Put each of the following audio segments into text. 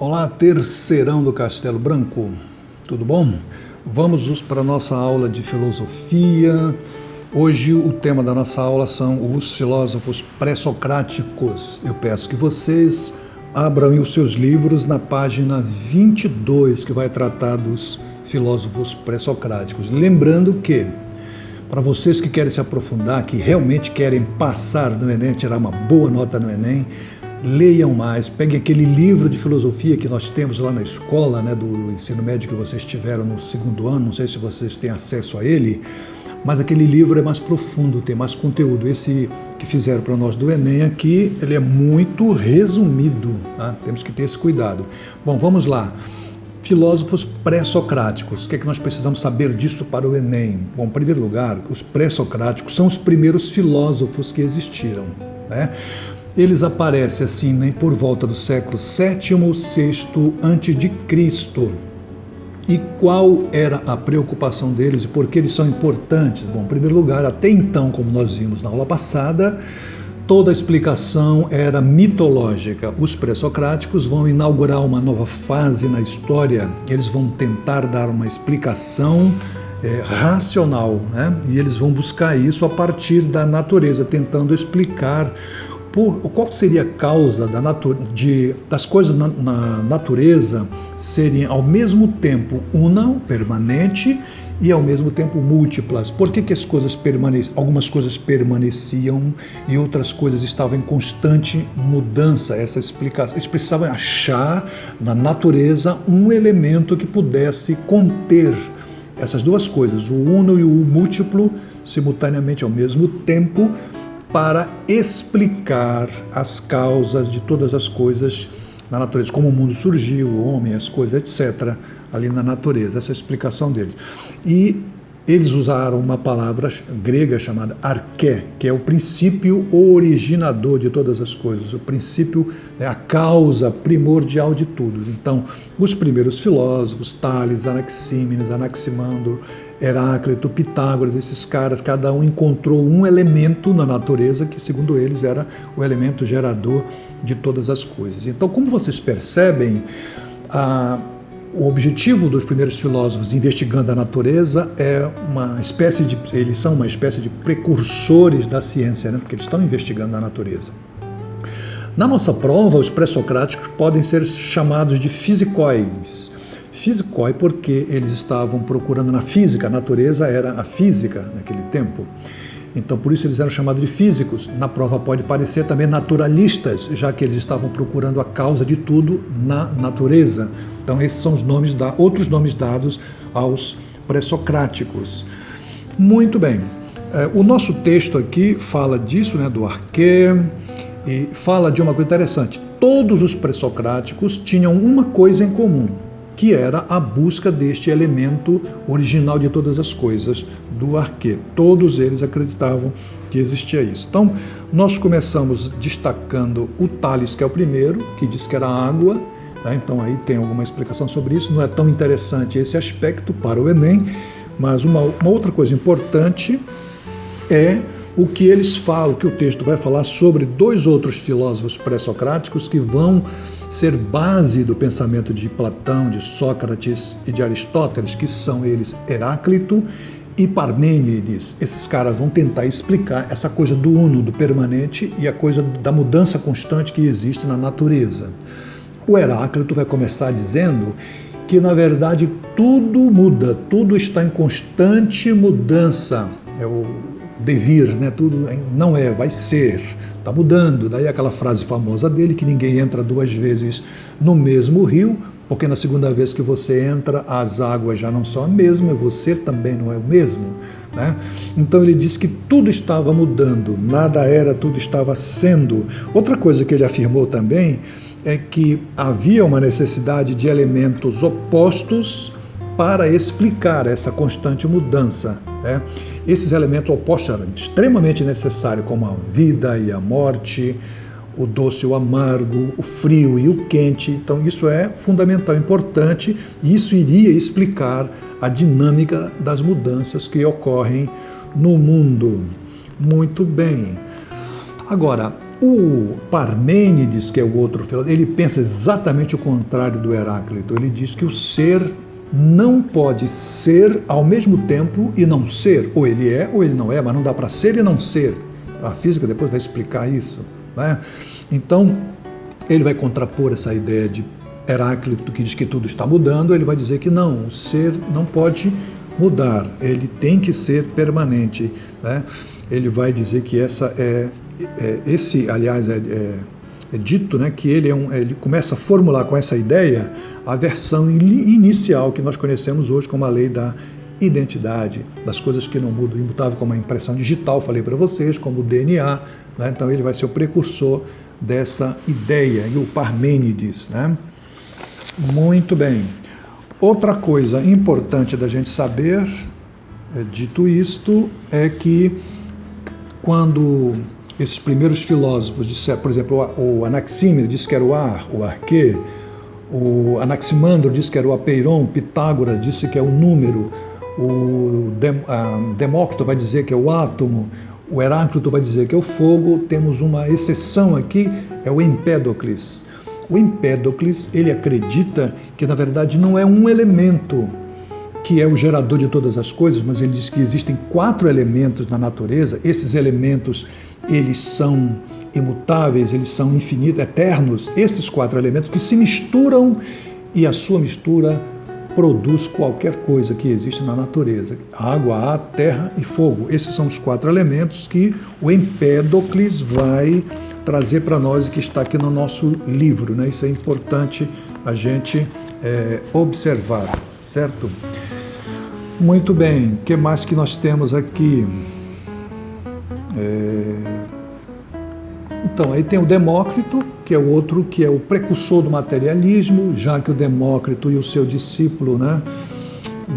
Olá, terceirão do Castelo Branco, tudo bom? Vamos para a nossa aula de filosofia. Hoje o tema da nossa aula são os filósofos pré-socráticos. Eu peço que vocês abram os seus livros na página 22, que vai tratar dos filósofos pré-socráticos. Lembrando que, para vocês que querem se aprofundar, que realmente querem passar no Enem, tirar uma boa nota no Enem, leiam mais, peguem aquele livro de filosofia que nós temos lá na escola, né, do ensino médio que vocês tiveram no segundo ano, não sei se vocês têm acesso a ele, mas aquele livro é mais profundo, tem mais conteúdo. Esse que fizeram para nós do Enem aqui, ele é muito resumido, tá? Temos que ter esse cuidado. Bom, vamos lá. Filósofos pré-socráticos. O que é que nós precisamos saber disso para o Enem? Bom, em primeiro lugar, os pré-socráticos são os primeiros filósofos que existiram, né? Eles aparecem assim, né, por volta do século VII ou VI a.C. E qual era a preocupação deles e por que eles são importantes? Bom, em primeiro lugar, até então, como nós vimos na aula passada, toda a explicação era mitológica. Os pré-socráticos vão inaugurar uma nova fase na história. Eles vão tentar dar uma explicação racional, né? E eles vão buscar isso a partir da natureza, tentando explicar qual seria a causa das coisas na natureza serem ao mesmo tempo una, permanente, e ao mesmo tempo múltiplas. Por que as coisas algumas coisas permaneciam e outras coisas estavam em constante mudança? Essa explicação. Eles precisavam achar na natureza um elemento que pudesse conter essas duas coisas, o uno e o múltiplo, simultaneamente ao mesmo tempo, para explicar as causas de todas as coisas na natureza, como o mundo surgiu, o homem, as coisas, etc., ali na natureza, essa é a explicação deles. E eles usaram uma palavra grega chamada arché, que é o princípio originador de todas as coisas, o princípio é a causa primordial de tudo. Então, os primeiros filósofos, Tales, Anaxímenes, Anaximandro, Heráclito, Pitágoras, esses caras, cada um encontrou um elemento na natureza que, segundo eles, era o elemento gerador de todas as coisas. Então, como vocês percebem, o objetivo dos primeiros filósofos investigando a natureza é eles são uma espécie de precursores da ciência, né? Porque eles estão investigando a natureza. Na nossa prova, os pré-socráticos podem ser chamados de fisicóis. Fisicói porque eles estavam procurando na física, a natureza era a física naquele tempo. Então, por isso eles eram chamados de físicos. Na prova pode parecer também naturalistas, já que eles estavam procurando a causa de tudo na natureza. Então, esses são os outros nomes dados aos pré-socráticos. Muito bem. O nosso texto aqui fala disso, né, do arché, e fala de uma coisa interessante. Todos os pré-socráticos tinham uma coisa em comum, que era a busca deste elemento original de todas as coisas, do arché. Todos eles acreditavam que existia isso. Então, nós começamos destacando o Tales, que é o primeiro, que diz que era água, tá? Então aí tem alguma explicação sobre isso. Não é tão interessante esse aspecto para o Enem, mas uma outra coisa importante é o que eles falam, que o texto vai falar sobre dois outros filósofos pré-socráticos que vão ser base do pensamento de Platão, de Sócrates e de Aristóteles, que são eles Heráclito e Parmênides. Esses caras vão tentar explicar essa coisa do uno, do permanente, e a coisa da mudança constante que existe na natureza. O Heráclito vai começar dizendo que, na verdade, tudo muda, tudo está em constante mudança. É o devir, né? Tudo não é, vai ser, está mudando. Daí aquela frase famosa dele, que ninguém entra duas vezes no mesmo rio, porque na segunda vez que você entra, as águas já não são a mesma, você também não é o mesmo, né? Então ele disse que tudo estava mudando, nada era, tudo estava sendo. Outra coisa que ele afirmou também é que havia uma necessidade de elementos opostos para explicar essa constante mudança, né? Esses elementos opostos eram extremamente necessários, como a vida e a morte, o doce e o amargo, o frio e o quente. Então isso é fundamental, importante, e isso iria explicar a dinâmica das mudanças que ocorrem no mundo. Muito bem. Agora, O Parmênides, que é o outro filósofo, ele pensa exatamente o contrário do Heráclito. Ele diz que o ser não pode ser ao mesmo tempo e não ser. Ou ele é ou ele não é, mas não dá para ser e não ser. A física depois vai explicar isso, né? Então, ele vai contrapor essa ideia de Heráclito, que diz que tudo está mudando. Ele vai dizer que não, o ser não pode mudar, ele tem que ser permanente, né? Ele vai dizer que é dito, né, que ele começa a formular com essa ideia a versão inicial que nós conhecemos hoje como a lei da identidade, das coisas que não mudam, imutável, como a impressão digital, falei para vocês, como o DNA, né? Então ele vai ser o precursor dessa ideia, e o Parmênides, né? Muito bem. Outra coisa importante da gente saber, dito isto, é que quando esses primeiros filósofos disseram, por exemplo, o Anaxímenes disse que era o ar, o arquê, o Anaximandro disse que era o apeiron, Pitágoras disse que é o número, o Demócrito vai dizer que é o átomo, o Heráclito vai dizer que é o fogo. Temos uma exceção aqui, é o Empédocles. O Empédocles, ele acredita que na verdade não é um elemento que é o gerador de todas as coisas, mas ele diz que existem 4 elementos na natureza. Esses elementos, eles são imutáveis, eles são infinitos, eternos. Esses 4 elementos que se misturam e a sua mistura produz qualquer coisa que existe na natureza. Água, ar, terra e fogo. Esses são os 4 elementos que o Empédocles vai trazer para nós e que está aqui no nosso livro, né? Isso é importante a gente observar, certo? Muito bem, o que mais que nós temos aqui? Então, aí tem o Demócrito, que é o outro, que é o precursor do materialismo, já que o Demócrito e o seu discípulo, né,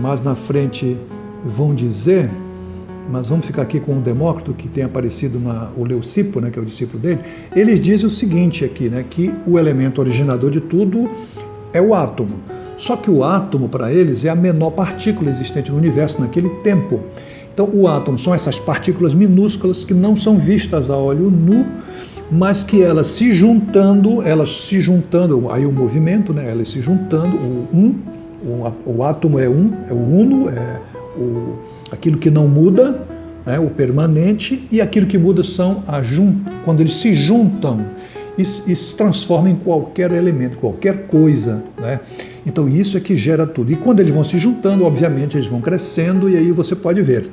mais na frente vão dizer, mas vamos ficar aqui com o Demócrito, que tem aparecido o Leucipo, né, que é o discípulo dele. Eles dizem o seguinte aqui, né, que o elemento originador de tudo é o átomo. Só que o átomo, para eles, é a menor partícula existente no universo naquele tempo. Então, o átomo são essas partículas minúsculas que não são vistas a olho nu, mas que elas se juntando, aí o movimento, né, elas se juntando, o átomo é o uno, aquilo que não muda, né, o permanente, e aquilo que muda são quando eles se juntam, isso se transforma em qualquer elemento, qualquer coisa, né? Então isso é que gera tudo. E quando eles vão se juntando, obviamente eles vão crescendo, e aí você pode ver,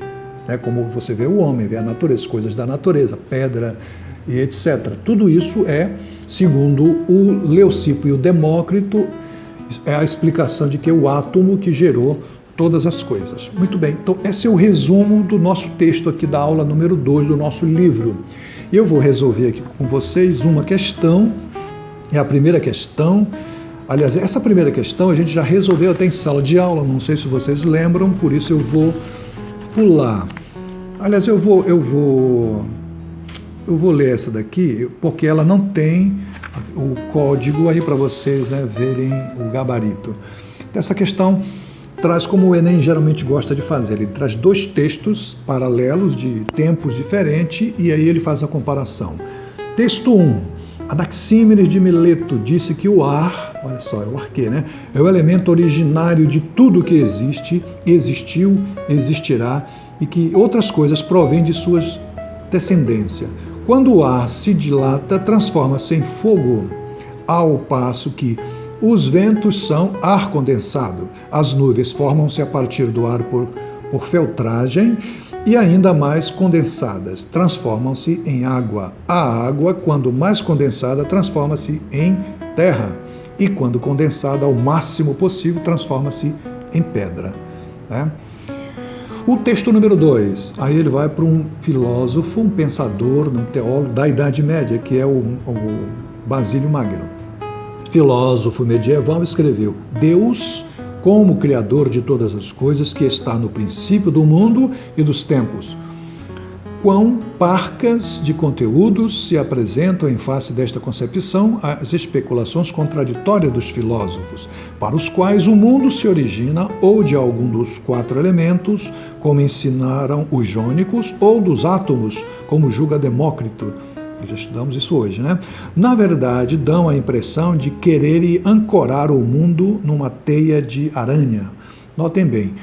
né, como você vê o homem, vê a natureza, coisas da natureza, pedra e etc. Tudo isso é, segundo o Leucipo e o Demócrito, é a explicação de que é o átomo que gerou todas as coisas. Muito bem, então esse é o resumo do nosso texto aqui da aula número 2 do nosso livro. E eu vou resolver aqui com vocês uma questão, é a primeira questão. Aliás, essa primeira questão a gente já resolveu até em sala de aula, não sei se vocês lembram, por isso eu vou pular. Aliás, eu vou ler essa daqui, porque ela não tem o código aí para vocês, né, verem o gabarito. Essa questão traz como o Enem geralmente gosta de fazer. Ele traz 2 textos paralelos de tempos diferentes e aí ele faz a comparação. Texto 1. Anaxímenes de Mileto disse que o ar, olha só, é o arquê, né? É o elemento originário de tudo que existe, existiu, existirá e que outras coisas provêm de suas descendência. Quando o ar se dilata, transforma-se em fogo, ao passo que os ventos são ar condensado. As nuvens formam-se a partir do ar por filtragem e ainda mais condensadas, transformam-se em água. A água, quando mais condensada, transforma-se em terra e quando condensada ao máximo possível, transforma-se em pedra, né? O texto número 2, aí ele vai para um filósofo, um pensador, um teólogo da Idade Média, que é o Basílio Magno. Filósofo medieval, escreveu: Deus, como Criador de todas as coisas, que está no princípio do mundo e dos tempos. Quão parcas de conteúdos se apresentam em face desta concepção as especulações contraditórias dos filósofos, para os quais o mundo se origina ou de algum dos 4 elementos, como ensinaram os jônicos, ou dos átomos, como julga Demócrito. Já estudamos isso hoje, né? Na verdade, dão a impressão de querer ancorar o mundo numa teia de aranha. Notem bem,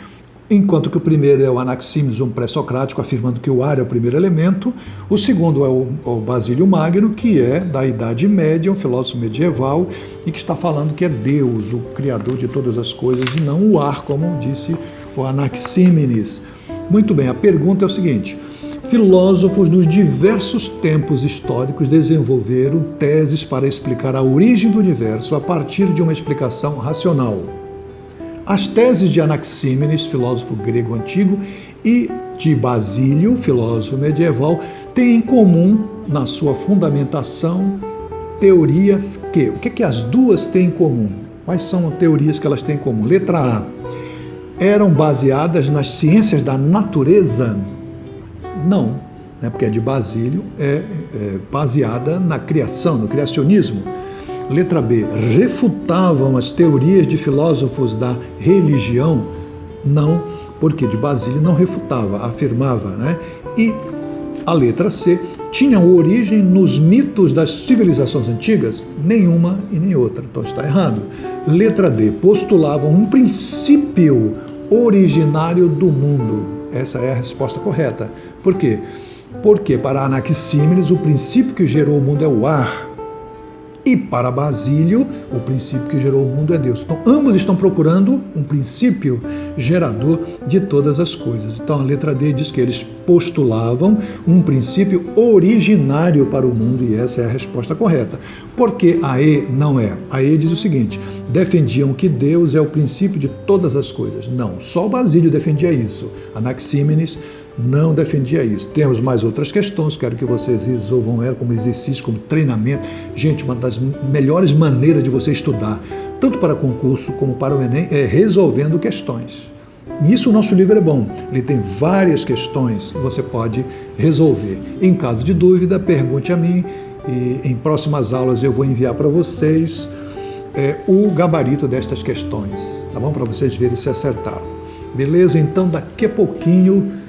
enquanto que o primeiro é o Anaxímenes, um pré-socrático, afirmando que o ar é o primeiro elemento, o segundo é o Basílio Magno, que é da Idade Média, um filósofo medieval, e que está falando que é Deus, o criador de todas as coisas, e não o ar, como disse o Anaxímenes. Muito bem, a pergunta é o seguinte: filósofos dos diversos tempos históricos desenvolveram teses para explicar a origem do universo a partir de uma explicação racional. As teses de Anaxímenes, filósofo grego antigo, e de Basílio, filósofo medieval, têm em comum, na sua fundamentação, teorias que... O que as duas têm em comum? Quais são as teorias que elas têm em comum? Letra A. Eram baseadas nas ciências da natureza? Não, né? Porque a de Basílio é baseada na criação, no criacionismo. Letra B, refutavam as teorias de filósofos da religião? Não, porque de Basílio não refutava, afirmava, né? E a letra C, tinham origem nos mitos das civilizações antigas? Nenhuma e nem outra, então está errado. Letra D, postulavam um princípio originário do mundo. Essa é a resposta correta. Por quê? Porque para Anaxímenes o princípio que gerou o mundo é o ar. E para Basílio, o princípio que gerou o mundo é Deus. Então, ambos estão procurando um princípio gerador de todas as coisas. Então, a letra D diz que eles postulavam um princípio originário para o mundo, e essa é a resposta correta. Por que a E não é? A E diz o seguinte: defendiam que Deus é o princípio de todas as coisas. Não, só Basílio defendia isso. Anaxímenes não defendia isso. Temos mais outras questões, quero que vocês resolvam ela como exercício, como treinamento. Gente, uma das melhores maneiras de você estudar, tanto para concurso como para o Enem, é resolvendo questões. Nisso o nosso livro é bom, ele tem várias questões que você pode resolver. Em caso de dúvida, pergunte a mim, e em próximas aulas eu vou enviar para vocês o gabarito destas questões, tá bom? Para vocês verem se acertaram. Beleza? Então daqui a pouquinho